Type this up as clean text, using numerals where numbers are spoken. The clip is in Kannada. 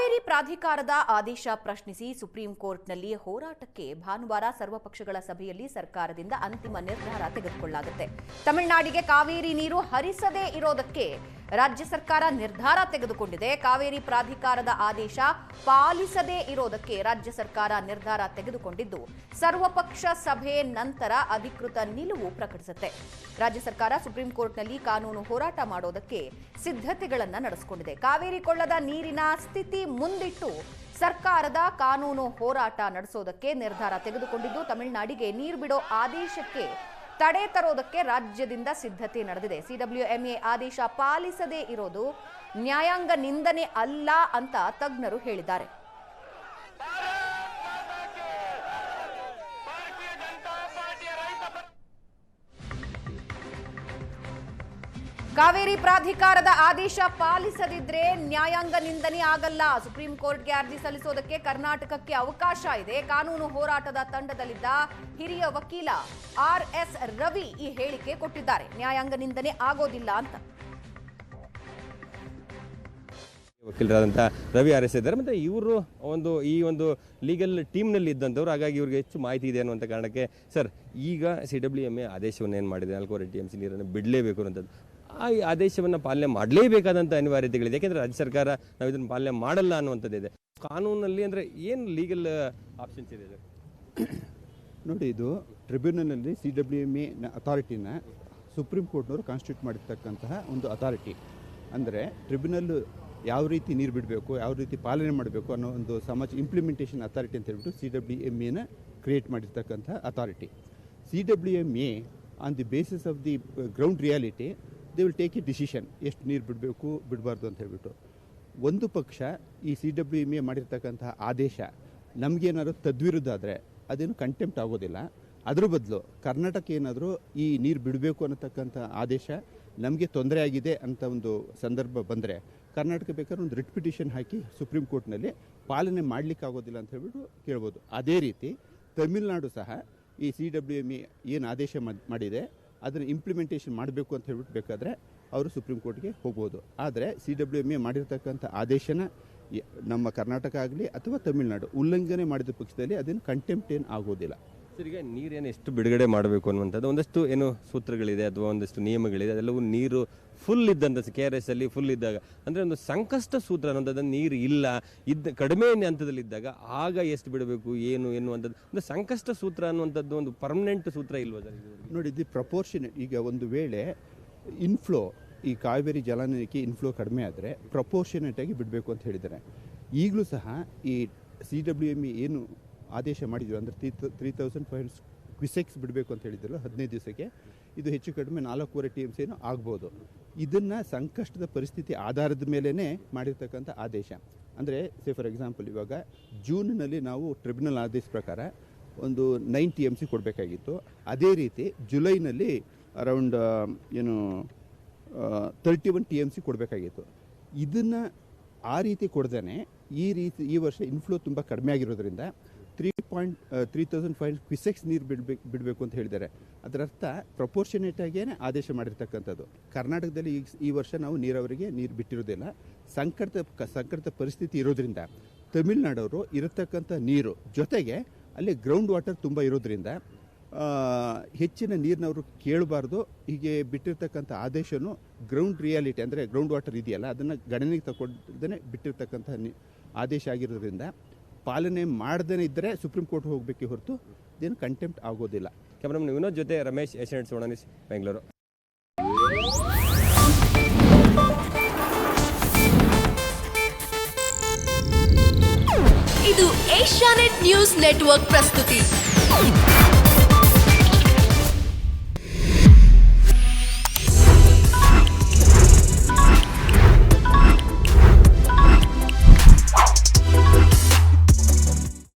ಕಾವೇರಿ ಪ್ರಾಧಿಕಾರದ ಆದೇಶ ಪ್ರಶ್ನಿಸಿ ಸುಪ್ರೀಂ ಕೋರ್ಟ್ನಲ್ಲಿ ಹೋರಾಟಕ್ಕೆ ಭಾನುವಾರ ಸರ್ವಪಕ್ಷಗಳ ಸಭೆಯಲ್ಲಿ ಸರ್ಕಾರದಿಂದ ಅಂತಿಮ ನಿರ್ಧಾರ ತೆಗೆದುಕೊಳ್ಳಲಾಗುತ್ತೆ. ತಮಿಳುನಾಡಿಗೆ ಕಾವೇರಿ ನೀರು ಹರಿಸದೇ ಇರೋದಕ್ಕೆ ರಾಜ್ಯ ಸರ್ಕಾರ ನಿರ್ಧಾರ ತೆಗೆದುಕೊಂಡಿದೆ. ಕಾವೇರಿ ಪ್ರಾಧಿಕಾರದ ಆದೇಶ ಪಾಲಿಸದೇ ಇರೋದಕ್ಕೆ ರಾಜ್ಯ ಸರ್ಕಾರ ನಿರ್ಧಾರ ತೆಗೆದುಕೊಂಡಿದ್ದು ಸರ್ವಪಕ್ಷ ಸಭೆ ನಂತರ ಅಧಿಕೃತ ನಿಲುವು ಪ್ರಕಟಿಸುತ್ತೆ. ರಾಜ್ಯ ಸರ್ಕಾರ ಸುಪ್ರೀಂ ಕೋರ್ಟ್ನಲ್ಲಿ ಕಾನೂನು ಹೋರಾಟ ಮಾಡೋದಕ್ಕೆ ಸಿದ್ಧತೆಗಳನ್ನು ನಡೆಸಿಕೊಂಡಿದೆ. ಕಾವೇರಿ ಕೊಳ್ಳದ ನೀರಿನ ಸ್ಥಿತಿ ಮುಂದಿಟ್ಟು ಸರ್ಕಾರದ ಕಾನೂನು ಹೋರಾಟ ನಡೆಸೋದಕ್ಕೆ ನಿರ್ಧಾರ ತೆಗೆದುಕೊಂಡಿದ್ದು ತಮಿಳುನಾಡಿಗೆ ನೀರು ಬಿಡೋ ಆದೇಶಕ್ಕೆ ತಡೆ ತರೋದಕ್ಕೆ ರಾಜ್ಯದಿಂದ ಸಿದ್ಧತೆ ನಡೆದಿದೆ. ಸಿಡಬ್ಲ್ಯೂಎಂಎ ಆದೇಶ ಪಾಲಿಸದೇ ಇರೋದು ನ್ಯಾಯಾಂಗ ನಿಂದನೆ ಅಲ್ಲ ಅಂತ ತಜ್ಞರು ಹೇಳಿದ್ದಾರೆ. ಕಾವೇರಿ ಪ್ರಾಧಿಕಾರದ ಆದೇಶ ಪಾಲಿಸದಿದ್ರೆ ನ್ಯಾಯಾಂಗ ನಿಂದನೆ ಆಗಲ್ಲ. ಸುಪ್ರೀಂ ಕೋರ್ಟ್ಗೆ ಅರ್ಜಿ ಸಲ್ಲಿಸೋದಕ್ಕೆ ಕರ್ನಾಟಕಕ್ಕೆ ಅವಕಾಶ ಇದೆ. ಕಾನೂನು ಹೋರಾಟದ ತಂಡದಲ್ಲಿದ್ದ ಹಿರಿಯ ವಕೀಲ ಆರ್.ಎಸ್. ರವಿ ಈ ಹೇಳಿಕೆ ಕೊಟ್ಟಿದ್ದಾರೆ. ನ್ಯಾಯಾಂಗ ನಿಂದನೆ ಆಗೋದಿಲ್ಲ ಅಂತ. ವಕೀಲರಾದಂಥ ರವಿ ಆರ್.ಎಸ್. ಇದ್ದಾರೆ. ಮತ್ತು ಇವರು ಈ ಒಂದು ಲೀಗಲ್ ಟೀಮ್ನಲ್ಲಿ ಇದ್ದಂಥವ್ರು, ಹಾಗಾಗಿ ಇವ್ರಿಗೆ ಹೆಚ್ಚು ಮಾಹಿತಿ ಇದೆ ಅನ್ನುವಂಥ ಕಾರಣಕ್ಕೆ ಸರ್, ಈಗ ಸಿಡಬ್ಲ್ಯೂಎಂಎ ಆದೇಶವನ್ನು ಏನು ಮಾಡಿದೆ, 4 TMC ನೀರನ್ನು ಬಿಡಲೇಬೇಕು ಅನ್ನೋಂಥದ್ದು, ಆ ಆದೇಶವನ್ನು ಪಾಲನೆ ಮಾಡಲೇಬೇಕಾದಂಥ ಅನಿವಾರ್ಯತೆಗಳಿದೆ. ಯಾಕೆಂದರೆ ರಾಜ್ಯ ಸರ್ಕಾರ ನಾವು ಇದನ್ನು ಪಾಲನೆ ಮಾಡಲ್ಲ ಅನ್ನುವಂಥದ್ದಿದೆ. ಕಾನೂನಲ್ಲಿ ಅಂದರೆ ಏನು ಲೀಗಲ್ ಆಪ್ಷನ್ಸ್ ಇದೆ ಸರ್? ನೋಡಿ, ಇದು ಟ್ರಿಬ್ಯುನಲ್ನಲ್ಲಿ ಸಿಡಬ್ಲ್ಯೂಎಂಎ ಅಥಾರಿಟಿನ ಸುಪ್ರೀಂ ಕೋರ್ಟ್ನವರು ಕಾನ್ಸ್ಟಿಟ್ಯೂಟ್ ಮಾಡಿರ್ತಕ್ಕಂತಹ ಒಂದು ಅಥಾರಿಟಿ. ಅಂದರೆ ಟ್ರಿಬ್ಯುನಲ್ ಯಾವ ರೀತಿ ನೀರು ಬಿಡಬೇಕು, ಯಾವ ರೀತಿ ಪಾಲನೆ ಮಾಡಬೇಕು ಅನ್ನೋ ಒಂದು ಇಂಪ್ಲಿಮೆಂಟೇಷನ್ ಅಥಾರಿಟಿ ಅಂತ ಹೇಳ್ಬಿಟ್ಟು ಸಿಡಬ್ಲ್ಯೂಎಂಎನ ಕ್ರಿಯೇಟ್ ಮಾಡಿರ್ತಕ್ಕಂಥ authority. CWMA on the basis of the ground reality they will take A decision, ಎಷ್ಟು ನೀರು ಬಿಡಬೇಕು ಬಿಡಬಾರ್ದು ಅಂತ ಹೇಳ್ಬಿಟ್ಟು. ಒಂದು ಪಕ್ಷ ಈ ಸಿಡಬ್ಲ್ಯೂಎಂಎ ಮಾಡಿರ್ತಕ್ಕಂತಹ ಆದೇಶ ನಮಗೇನಾದ್ರು ತದ್ವಿರುದ್ಧ ಆದರೆ ಅದೇನು ಕಂಟೆಂಪ್ಟ್ ಆಗೋದಿಲ್ಲ. ಅದ್ರ ಬದಲು ಕರ್ನಾಟಕ ಏನಾದರೂ ಈ ನೀರು ಬಿಡಬೇಕು ಅನ್ನತಕ್ಕಂಥ ಆದೇಶ ನಮಗೆ ತೊಂದರೆ ಆಗಿದೆ ಅಂತ ಒಂದು ಸಂದರ್ಭ ಬಂದರೆ ಕರ್ನಾಟಕ ಬೇಕಾದ್ರೆ ಒಂದು ರಿಟ್ ಪಿಟಿಷನ್ ಹಾಕಿ ಸುಪ್ರೀಂ ಕೋರ್ಟ್ನಲ್ಲಿ ಪಾಲನೆ ಮಾಡಲಿಕ್ಕೆ ಆಗೋದಿಲ್ಲ ಅಂತ ಹೇಳ್ಬಿಟ್ಟು ಕೇಳ್ಬೋದು. ಅದೇ ರೀತಿ ತಮಿಳುನಾಡು ಸಹ ಈ ಸಿಡಬ್ಲ್ಯೂಎಂಎ ಏನು ಆದೇಶ ಮಾಡಿದೆ ಅದನ್ನು ಇಂಪ್ಲಿಮೆಂಟೇಷನ್ ಮಾಡಬೇಕು ಅಂತ ಹೇಳ್ಬಿಟ್ಟು ಬೇಕಾದರೆ ಅವರು ಸುಪ್ರೀಂ ಕೋರ್ಟ್ಗೆ ಹೋಗ್ಬೋದು. ಆದರೆ ಸಿಡಬ್ಲ್ಯೂಎಂಎ ಮಾಡಿರ್ತಕ್ಕಂಥ ಆದೇಶನ ನಮ್ಮ ಕರ್ನಾಟಕ ಆಗಲಿ ಅಥವಾ ತಮಿಳುನಾಡು ಉಲ್ಲಂಘನೆ ಮಾಡಿದ ಪಕ್ಷದಲ್ಲಿ ಅದನ್ನು ಕಂಟೆಂಪ್ಟ್ ಏನು ಆಗೋದಿಲ್ಲ. ಸರ್, ಈಗ ನೀರೇನು ಎಷ್ಟು ಬಿಡುಗಡೆ ಮಾಡಬೇಕು ಅನ್ನುವಂಥದ್ದು ಒಂದಷ್ಟು ಏನು ಸೂತ್ರಗಳಿದೆ ಅಥವಾ ಒಂದಷ್ಟು ನಿಯಮಗಳಿದೆ. ಅದೆಲ್ಲವೂ ನೀರು ಫುಲ್ ಇದ್ದಂಥ KRS ಅಲ್ಲಿ ಫುಲ್ ಇದ್ದಾಗ, ಅಂದರೆ ಒಂದು ಸಂಕಷ್ಟ ಸೂತ್ರ ಅನ್ನೋಂಥದ್ದು ನೀರು ಇಲ್ಲ ಕಡಿಮೆ ಹಂತದಲ್ಲಿದ್ದಾಗ ಆಗ ಎಷ್ಟು ಬಿಡಬೇಕು ಏನು ಎನ್ನುವಂಥದ್ದು ಒಂದು ಸಂಕಷ್ಟ ಸೂತ್ರ ಅನ್ನುವಂಥದ್ದು ಒಂದು ಪರ್ಮನೆಂಟ್ ಸೂತ್ರ ಇಲ್ವಾ ಸರ್? ನೋಡಿ, ಇದು ಪ್ರಪೋರ್ಷನೇಟ್. ಈಗ ಒಂದು ವೇಳೆ ಇನ್ಫ್ಲೋ, ಈ ಕಾವೇರಿ ಜಲಾನಯನಕ್ಕೆ ಇನ್ಫ್ಲೋ ಕಡಿಮೆ ಆದರೆ ಪ್ರಪೋರ್ಷನೇಟಾಗಿ ಬಿಡಬೇಕು ಅಂತ ಹೇಳಿದ್ದಾರೆ. ಈಗಲೂ ಸಹ ಈ ಸಿಡಬ್ಲ್ಯೂಎಂಎ ಏನು ಆದೇಶ ಮಾಡಿದ್ರು, ಅಂದರೆ 3500 ಕ್ವಿಸೆಕ್ಸ್ ಬಿಡಬೇಕು ಅಂತ ಹೇಳಿದ್ರು 15 ದಿವಸಕ್ಕೆ, ಇದು ಹೆಚ್ಚು ಕಡಿಮೆ 4.25 TMC ಆಗ್ಬೋದು. ಇದನ್ನು ಸಂಕಷ್ಟದ ಪರಿಸ್ಥಿತಿ ಆಧಾರದ ಮೇಲೇ ಮಾಡಿರ್ತಕ್ಕಂಥ ಆದೇಶ. ಅಂದರೆ ಫಾರ್ ಎಕ್ಸಾಂಪಲ್, ಇವಾಗ ಜೂನ್ನಲ್ಲಿ ನಾವು ಟ್ರಿಬ್ಯುನಲ್ ಆದೇಶ ಪ್ರಕಾರ ಒಂದು 9 TMC ಕೊಡಬೇಕಾಗಿತ್ತು. ಅದೇ ರೀತಿ ಜುಲೈನಲ್ಲಿ ಅರೌಂಡ್ 31 TMC ಕೊಡಬೇಕಾಗಿತ್ತು. ಇದನ್ನು ಆ ರೀತಿ ಕೊಡ್ದೇ ಈ ವರ್ಷ ಇನ್ಫ್ಲೋ ತುಂಬ ಕಡಿಮೆ ಆಗಿರೋದ್ರಿಂದ 3500 ಕ್ವಿಸೆಕ್ಸ್ ನೀರು ಬಿಡಬೇಕು ಅಂತ ಹೇಳಿದ್ದಾರೆ. ಅದರರ್ಥ ಪ್ರಪೋರ್ಷನೇಟಾಗೇ ಆದೇಶ ಮಾಡಿರ್ತಕ್ಕಂಥದ್ದು. ಕರ್ನಾಟಕದಲ್ಲಿ ಈ ವರ್ಷ ನಾವು ನೀರಾವರಿಗೆ ನೀರು ಬಿಟ್ಟಿರೋದಿಲ್ಲ. ಸಂಕಟದ ಪರಿಸ್ಥಿತಿ ಇರೋದ್ರಿಂದ ತಮಿಳುನಾಡವರು ಇರತಕ್ಕಂಥ ನೀರು ಜೊತೆಗೆ ಅಲ್ಲಿ ಗ್ರೌಂಡ್ ವಾಟರ್ ತುಂಬ ಇರೋದ್ರಿಂದ ಹೆಚ್ಚಿನ ನೀರಿನವರು ಕೇಳಬಾರ್ದು. ಹೀಗೆ ಬಿಟ್ಟಿರ್ತಕ್ಕಂಥ ಆದೇಶನು ಗ್ರೌಂಡ್ ರಿಯಾಲಿಟಿ, ಅಂದರೆ ಗ್ರೌಂಡ್ ವಾಟರ್ ಇದೆಯಲ್ಲ ಅದನ್ನು ಗಣನೆಗೆ ತಗೊಂಡೇ ಬಿಟ್ಟಿರ್ತಕ್ಕಂಥ ಆದೇಶ ಆಗಿರೋದ್ರಿಂದ ಪಾಲನೆ ಮಾಡದೇ ಇದ್ದರೆ ಸುಪ್ರೀಂ ಕೋರ್ಟ್ ಹೋಗಬೇಕೆ ಹೊರತು ಇದೇನು ಕಂಟೆಂಪ್ಟ್ ಆಗೋದಿಲ್ಲ. ಕ್ಯಾಮರಾಮನ್ ವಿನೋದ್ ಜೊತೆ ರಮೇಶ್, ಏಷ್ಯಾನೆಟ್ ಸುವರ್ಣ ನ್ಯೂಸ್, ಬೆಂಗಳೂರು. ಇದು ಏಷ್ಯಾನೆಟ್ ನ್ಯೂಸ್ ನೆಟ್ವರ್ಕ್ ಪ್ರಸ್ತುತಿ.